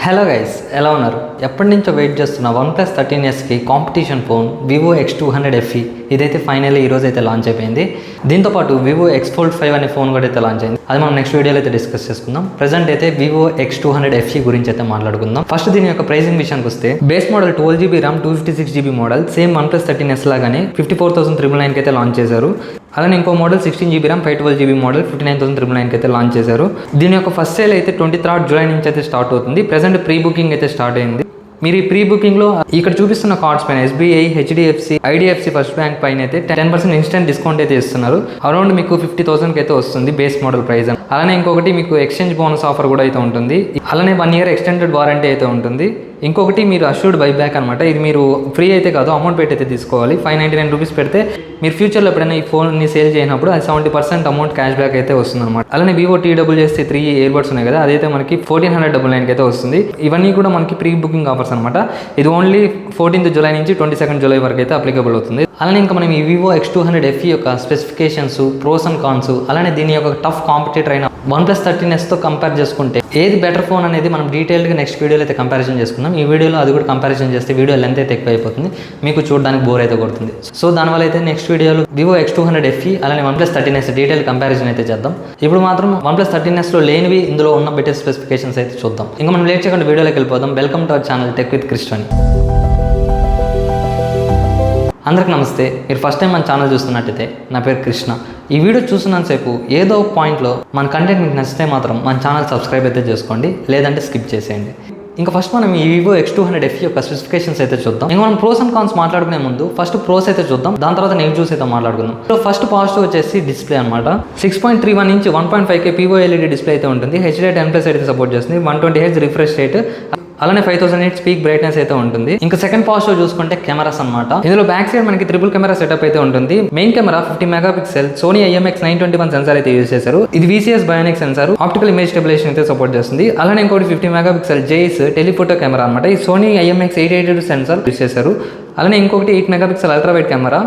Hello guys, ఎలా ఉన్నారు? ఎప్పటి నుంచో వెయిట్ చేస్తున్న OnePlus 13Sకి competition phone Vivo X200 FE ఇదైతే ఫైనల్లీ ఈరోజు అయితే లాంచ్ అయిపోయింది. దీంతోపాటు Vivo X Fold 5 అనే ఫోన్ కూడా అయితే లాంచ్ అయింది. అది మనం నెక్స్ట్ వీడియోలో అయితే డిస్కస్ చేసుకుందాం. ప్రెజెంట్ అయితే Vivo X200 FE గురించి అయితే మాట్లాడుకుందాం. ఫస్ట్ దీని యొక్క ప్రైసింగ్ విషయానికి వస్తే base model 12GB RAM 256GB model same OnePlus 13S లాగానే 54,999కి అయితే లాంచ్ చేశారు. అలానే ఇంకో model 16GB RAM 512GB model 59,999కి అయితే లాంచ్ చేశారు. దీని యొక్క ఫస్ట్ సేల్ అయితే 23rd జూలై నుంచి అయితే స్టార్ట్ అవుతుంది. ప్రెజెంట్ ప్రీ బుకింగ్ అయితే స్టార్ట్ అయింది. మీరు ఈ ప్రీ బుకింగ్లో ఇక్కడ చూపిస్తున్న కార్డ్స్ పైన SBI, HDFC, IDFC first bank పైన అయితే 10% ఇన్స్టెంట్ డిస్కౌంట్ అయితే ఇస్తున్నారు. అరౌండ్ మీకు 50,000కి అయితే వస్తుంది బేస్ మోడల్ ప్రైస్. అలానే ఇంకొకటి మీకు ఎక్స్చేంజ్ బోనస్ ఆఫర్ కూడా అయితే ఉంటుంది. అలానే 1 year ఎక్స్టెండెడ్ వారంటీ అయితే ఉంటుంది. ఇంకొకటి మీరు అష్యూర్డ్ బైబ్యాక్ అనమాట. ఇది మీరు ఫ్రీ అయితే కాదు, అమౌంట్ పెట్టి అయితే తీసుకోవాలి. 599 రూపీస్ పెడితే మీరు ఫ్యూచర్లో ఎప్పుడైనా ఈ ఫోన్ని సేల్ చేయనప్పుడు అది 70% అమౌంట్ క్యాష్ బ్యాక్ అయితే వస్తుంది అనమాట. అలానే Vivo TWS3 ఇయర్ బడ్స్ ఉన్నాయి కదా, అదైతే మనకి 1499కి అయితే వస్తుంది. ఇవన్నీ కూడా మనకి ప్రీ బుకింగ్ ఆఫర్స్ అనమాట. ఇది ఓన్లీ 14th జూలై నుంచి 22nd జూలై వరకు అయితే అప్లికబుల్ అవుతుంది. అలానే ఇంకా మనం ఈ Vivo X200 FE యొక్క స్పెసిఫికేషన్స్, ప్రోస్ అండ్ కాన్స్, అలానే దీని యొక్క టఫ్ కాంపిటీటర్ అయిన OnePlus 13Sతో కంపేర్ చేసుకుంటే ఏది బెటర్ ఫోన్ అనేది మనం డీటెయిల్గా నెక్స్ట్ వీడియోలో అయితే కంపారిజన్ చేసుకుందాం. ఈ వీడియోలో అది కూడా కంపారిజన్ చేస్తే వీడియో లెంత్ అయితే ఎక్కువ అయిపోతుంది, మీకు చూడడానికి బోర్ అయితే కొడుతుంది. సో దానివల్ల అయితే నెక్స్ట్ వీడియోలో Vivo X200 FE అలానే OnePlus 13S డీటెయిల్ కంపారిజన్ అయితే చేద్దాం. ఇప్పుడు మాత్రం OnePlus 13Sలో లేనివి ఇందులో ఉన్న బెటర్ స్పెసిఫికేషన్స్ అయితే చూద్దాం. ఇంకా మనం లేట్ చేయకుండా వీడియోలోకి వెళ్ళిపోదాం. Welcome to our channel tech with Krishna. అందరికి నమస్తే. మీరు ఫస్ట్ టైం మన ఛానల్ చూస్తున్నట్టయితే నా పేరు కృష్ణ. ఈ వీడియో చూస్తున్నంతసేపు ఏదో ఒక పాయింట్లో మన కంటెంట్ మీకు నచ్చితే మాత్రం మన ఛానల్ సబ్స్క్రైబ్ అయితే చేసుకోండి, లేదంటే స్కిప్ చేసేయండి. ఇంకా ఫస్ట్ మనం ఈ Vivo X200 FE యొక్క స్పెసిఫికేషన్స్ అయితే చూద్దాం. ఇంకా మనం ప్రోస్ అండ్ కాన్స్ మాట్లాడుకునే ముందు ఫస్ట్ ప్రోస్ అయితే చూద్దాం, దాని తర్వాత నెగిటివ్స్ అయితే మాట్లాడుకుందాం. సో ఫస్ట్ పాజిటివ్ వచ్చేసి డిస్ప్లే అనమాట. 6.31 ఇంచ్ 1.5K POLED డిస్ప్లే అయితే ఉంటుంది. HDR10+ అయితే సపోర్ట్ చేస్తుంది. 120Hz రిఫ్రెష్ రేట్, అలానే 5000 nits పీక్ బ్రైట్నెస్ అయితే ఉంటుంది. ఇంకా సెకండ్ పాజిటివ్ చూసుకుంటే కెమెరాస్ అనమాట. ఇందులో బ్యాక్ సైడ్ మనకి ట్రిపుల్ కెమెరా సెటప్ అయితే ఉంటుంది. Main camera 50 megapixel Sony IMX921 sensor అయితే యూజ్ చేశారు. ఇది VCS bionic sensor, optical image stabilization అయితే సపోర్ట్ చేస్తుంది. అలానే ఇంకోటి 50 మెగాపిక్సెల్ JIS టెలిఫోటో కెమెరా అనమాట. ఈ Sony IMX882 సెన్సార్ యూజ్ చేశారు. అలానే ఇంకొకటి 8 మెగాపిక్సెల్ అల్ట్రా వైడ్ కెమెరా.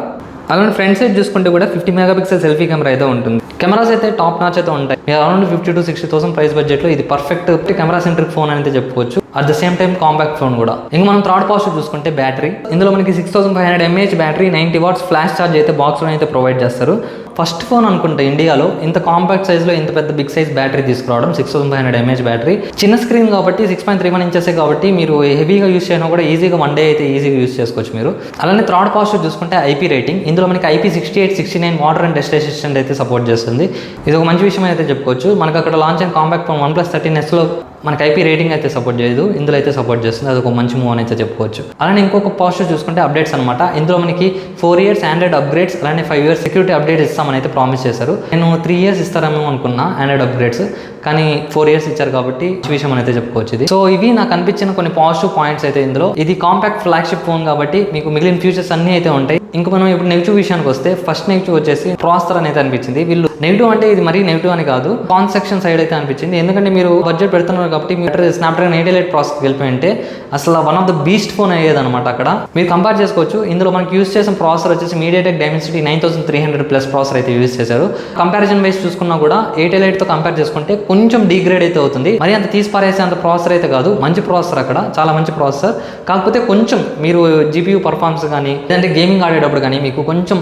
అలానే ఫ్రంట్ సైడ్ చూసుకుంటే కూడా 50 మెగాపిక్సెల్ సెల్ఫీ కెమెరా అయితే ఉంటుంది. కెమెరాస్ అయితే టాప్ నాచ్ అయితే ఉంటాయి. అరౌండ్ 50 to 60,000 ప్రైస్ బడ్జెట్లో ఇది పర్ఫెక్ట్ కెమెరా సెంట్రిక్ ఫోన్ అని చెప్పుకోవచ్చు. At the same time compact phone కూడా. ఇంకా మనం థర్డ్ పాజిటివ్ చూసుకుంటే బ్యాటరీ. ఇందులో మనకి 6500 mAh battery, 90 watts flash charge అయితే బాక్స్లో అయితే ప్రొవైడ్ చేస్తారు. ఫస్ట్ ఫోన్ అనుకుంటే ఇండియాలో ఇంత కాంపాక్ట్ సైజ్లో ఇంత పెద్ద బిగ్ సైజ్ బ్యాటరీ తీసుకురావడం. 6500 mAh బ్యాటరీ, చిన్న స్క్రీన్ కాబట్టి 6.31 ఇంచెస్ కాబట్టి మీరు హెవీగా యూస్ చేయడం కూడా ఈజీగా వన్ డే అయితే ఈజీగా యూస్ చేసుకోవచ్చు మీరు. అలానే థర్డ్ పాజిటివ్ చూసుకుంటే IP రేటింగ్. ఇందులో మనకి IP68, 69 water and dust resistant అయితే సపోర్ట్ చేస్తుంది. ఇది ఒక మంచి విషయం అయితే చెప్పుకోవచ్చు. మనకు అక్కడ లాంచ్ అయిన కాంపాక్ట్ ఫోన్ OnePlus 13Sలో మనకి IP రేటింగ్ అయితే సపోర్ట్ చేయదు, ఇందులో అయితే సపోర్ట్ చేస్తుంది. అది ఒక మంచి మూవ్ అని అయితే చెప్పుకోవచ్చు. అలానే ఇంకొక పాజిటివ్ చూసుకుంటే అప్డేట్స్ అనమాట. ఇందులో మనకి 4 years ఆండ్రాయిడ్ అప్గ్రేడ్స్, అలానే 5 years సెక్యూరిటీ అప్డేట్ ఇస్తామని అయితే ప్రామిస్ చేశారు. నేను 3 years ఇస్తారేమో అనుకున్నా ఆండ్రాయిడ్ అప్గ్రేడ్స్, కానీ 4 years ఇచ్చారు కాబట్టి విషయం అయితే చెప్పుకోవచ్చు ఇది. సో ఇవి నాకు అనిపించిన కొన్ని పాజిటివ్ పాయింట్స్ అయితే ఇందులో. ఇది కాంపాక్ట్ ఫ్లాగ్షిప్ ఫోన్ కాబట్టి మీకు మిగిలిన ఫీచర్స్ అన్నీ అయితే ఉంటాయి. ఇంకా మనం ఇప్పుడు నెగిటివ్ విషయానికి వస్తే ఫస్ట్ నెగిటివ్ వచ్చేసి ప్రాసెసర్ అనేది అనిపించింది. వీళ్ళు నెగిటివ్ అంటే ఇది మరీ నెగిటివ్ అని కాదు, కాన్ సెక్షన్ సైడ్ అయితే అనిపించింది. ఎందుకంటే మీరు బడ్జెట్ పెడుతున్నారు కాబట్టి మీరు స్నాప్డ్రాగన్ 888 ప్రాసెసర్ వెళ్ళిపోయింటే అసలు one of the beast phone అయ్యేది అనమాట. అక్కడ మీరు కంపేర్ చేసుకోవచ్చు. ఇందులో మనకి యూస్ చేసిన ప్రాసెసర్ వచ్చేసి MediaTek Dimensity 9300+ ప్రాసెసర్ అయితే యూస్ చేశారు. కంపారిజన్ వైస్ చూసుకున్నా కూడా 888తో కంపేర్ చేసుకుంటే కొంచెం డిగ్రేడ్ అయితే అవుతుంది. మరి అంత తీసి పారేసే అంత ప్రాసెసర్ అయితే కాదు, మంచి ప్రాసెసర్, అక్కడ చాలా మంచి ప్రాసెసర్. కాకపోతే కొంచెం మీరు GPU పర్ఫార్మెన్స్ కానీ లేదంటే గేమింగ్ ఆడేటప్పుడు కానీ మీకు కొంచెం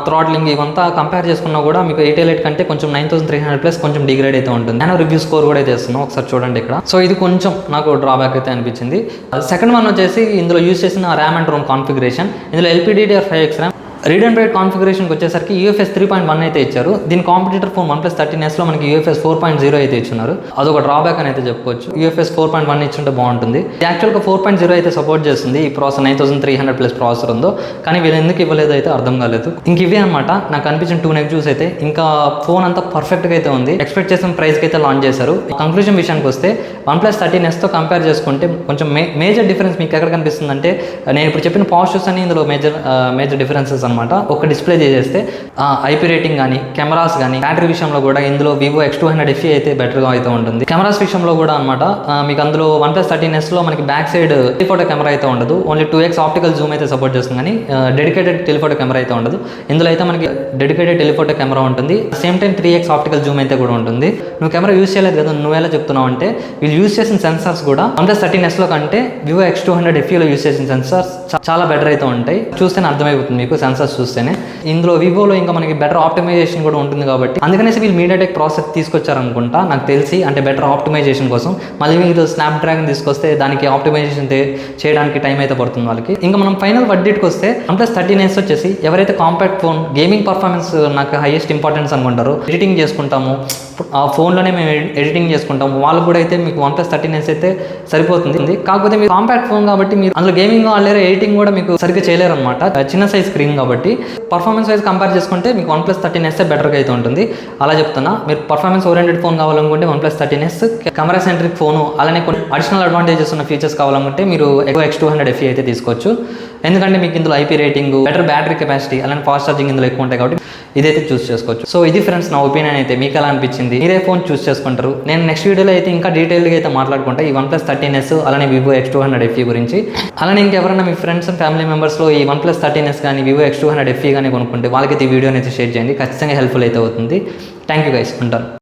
థ్రాట్లింగ్ ఇవంతా కంపేర్ చేసుకున్నా కూడా మీకు 888 కంటే కొంచెం 9300+ కొంచెం డిగ్రేడ్ అయితే ఉంటుంది. నేను రివ్యూ స్కోర్ కూడా అయితే చేస్తున్నాను, ఒకసారి చూడండి ఇక్కడ. సో ఇది కొంచెం నాకు డ్రాబ్యాక్ అయితే అనిపించింది. సెకండ్ వన్ వచ్చేసి ఇందులో యూస్ చేసిన ర్యామ్ అండ్ రోమ్ కాన్ఫిగరేషన్. ఇందులో LPDDR5X RAM, read and write కాన్ఫిగరేషన్కి వచ్చేసరికి UFS 3.1 అయితే ఇచ్చారు. దీని కాంపిటీటర్ ఫోన్ OnePlus 13Sలో మనకి UFS 4.0 అయితే ఇచ్చున్నారు. అదొక డ్రాబ్యాక్ అని అయితే చెప్పుకోవచ్చు. UFS 4.1 ఇచ్చుంటే బాగుంటుంది. యాక్చువల్గా 4.0 అయితే సపోర్ట్ చేస్తుంది. ఈ ప్రాసెసర్ 9300+ ప్రాసెసర్ ఉందో, కానీ వీళ్ళు ఎందుకు ఇవ్వలేదు అయితే అర్థం కాలేదు. ఇంక ఇవే అనమాట నాకు అనిపించిన 2 నెగిటివ్స్ అయితే. ఇంకా ఫోన్ అంతా పర్ఫెక్ట్గా అయితే ఉంది. ఎక్స్పెక్ట్ చేసిన ప్రైస్కి అయితే లాంచ్ చేశారు. కంక్లూజన్ విషయానికి వస్తే OnePlus 13Sతో కంపేర్ చేసుకుంటే కొంచెం మేజర్ డిఫరెన్స్ మీకు ఎక్కడ కనిపిస్తుంది అంటే, నేను ఇప్పుడు చెప్పిన పాజిటివ్స్ అన్ని ఇందులో మేజర్ డిఫరెన్సెస్ అనమాట. అనమాట. ఒక డిస్ప్లే చేసేస్తే ఐపీ రేటింగ్ కానీ కెమెరాస్ కానీ బ్యాటరీ విషయంలో కూడా ఇందులో వివో X200 FE అయితే బెటర్గా అయితే ఉంటుంది. కెమెరాస్ విషయంలో కూడా అనమాట మీకు అందులో OnePlus 13s లో మనకి బ్యాక్ సైడ్ టెలిఫోటో కెమెరా అయితే ఉండదు. ఓన్లీ 2x ఆప్టికల్ జూమ్ అయితే సపోర్ట్ చేస్తుంది కానీ డెడికేటెడ్ టెలిఫోటో కెమెరా అయితే ఉండదు. ఇందులో అయితే మనకి డెడికేటెడ్ టెలిఫోటో కెమెరా ఉంటుంది. Same time 3x optical Zoom అయితే కూడా ఉంటుంది. నువ్వు కెమెరా యూస్ చేయలేదు కదా, నువ్వేలా చెప్తున్నావు అంటే వీళ్ళు యూస్ చేసిన సెన్సార్స్ కూడా OnePlus 13s లో కంటే వివో X200 FE లో యూస్ చేసిన సెన్సార్స్ చాలా బెటర్ అయితే ఉంటాయి. చూస్తేనే అర్థమైపోతుంది మీకు సెన్సార్స్ చూస్తేనే. ఇందులో వివోలో ఇంకా మనకి బెటర్ ఆప్టిమైజేషన్ కూడా ఉంటుంది కాబట్టి అందుకనేసి వీళ్ళు MediaTek ప్రాసెసర్ తీసుకొచ్చారనుకుంటా నాకు తెలిసి, అంటే బెటర్ ఆప్టిమైజేషన్ కోసం. మళ్ళీ మీరు స్నాప్డ్రాగన్ తీసుకొస్తే దానికి ఆప్టిమైజేషన్ చేయడానికి టైం అయితే పడుతుంది వాళ్ళకి. ఇంకా మనం ఫైనల్ వడ్డీకి వస్తే OnePlus 13s వచ్చేసి ఎవరైతే కాంపాక్ట్ ఫోన్ గేమింగ్ పర్ఫార్మెన్స్ నాకు హైయెస్ట్ ఇంపార్టెన్స్ అనుకుంటారో, ఎడిటింగ్ చేసుకుంటాము ఆ ఫోన్లోనే మేము ఎడిటింగ్ చేసుకుంటాము, వాళ్ళు కూడా అయితే మీకు OnePlus 13s అయితే సరిపోతుంది. కాకపోతే మీరు కాంపాక్ట్ ఫోన్ కాబట్టి మీరు అందులో గేమింగ్ ఆడలేరు, ఎడిటింగ్ కూడా మీకు సరిగ్గా చేయలేరు అనమాట. చిన్న సైజ్ స్క్రీన్ కాబట్టి పర్ఫార్మెన్స్ వైజ్ కంపేర్ చేసుకుంటే మీకు OnePlus 13s బెటర్గా అయితే ఉంటుంది. అలా చెప్తున్నా. మీరు పర్ఫార్మెన్స్ ఓరియంటెడ్ ఫోన్ కావాలనుకుంటే OnePlus 13s, camera centric phone, అలానే కొన్ని అడిషనల్ అడ్వాంటేజెస్ ఉన్న ఫీచర్స్ కావాలనుకుంటే మీరు X200 FE అయితే తీసుకోవచ్చు. ఎందుకంటే మీకు ఇందులో IP rating, better battery capacity, అలానే ఫాస్ట్ ఛార్జింగ్ ఇందులో ఎక్కువ ఉంటాయి కాబట్టి ఇదైతే చూస్ చేసుకోవచ్చు. సో ఇది ఫ్రెండ్స్ నా ఒపీనియన్ అయితే. మీకు ఎలా అనిపించింది? మీరే ఫోన్ చూస్ చేసుకుంటారు. నేను నెక్స్ట్ వీడియోలో అయితే ఇంకా డీటెయిల్గా అయితే మాట్లాడుకుంటా ఈ OnePlus 13s అలానే వివో X200 FE గురించి. అలానే ఇంకెవరైనా మీ ఫ్రెండ్స్ అండ్ ఫ్యామిలీ మెంబర్స్లో ఈ OnePlus 13s కానీ వివో X200 FE కానీ కొనుక్కుంటే వాళ్ళకైతే ఈ వీడియోని అయితే షేర్ చేయండి. ఖచ్చితంగా హెల్ప్ఫుల్ అయితే అవుతుంది. Thank you guys. ఉంటాను.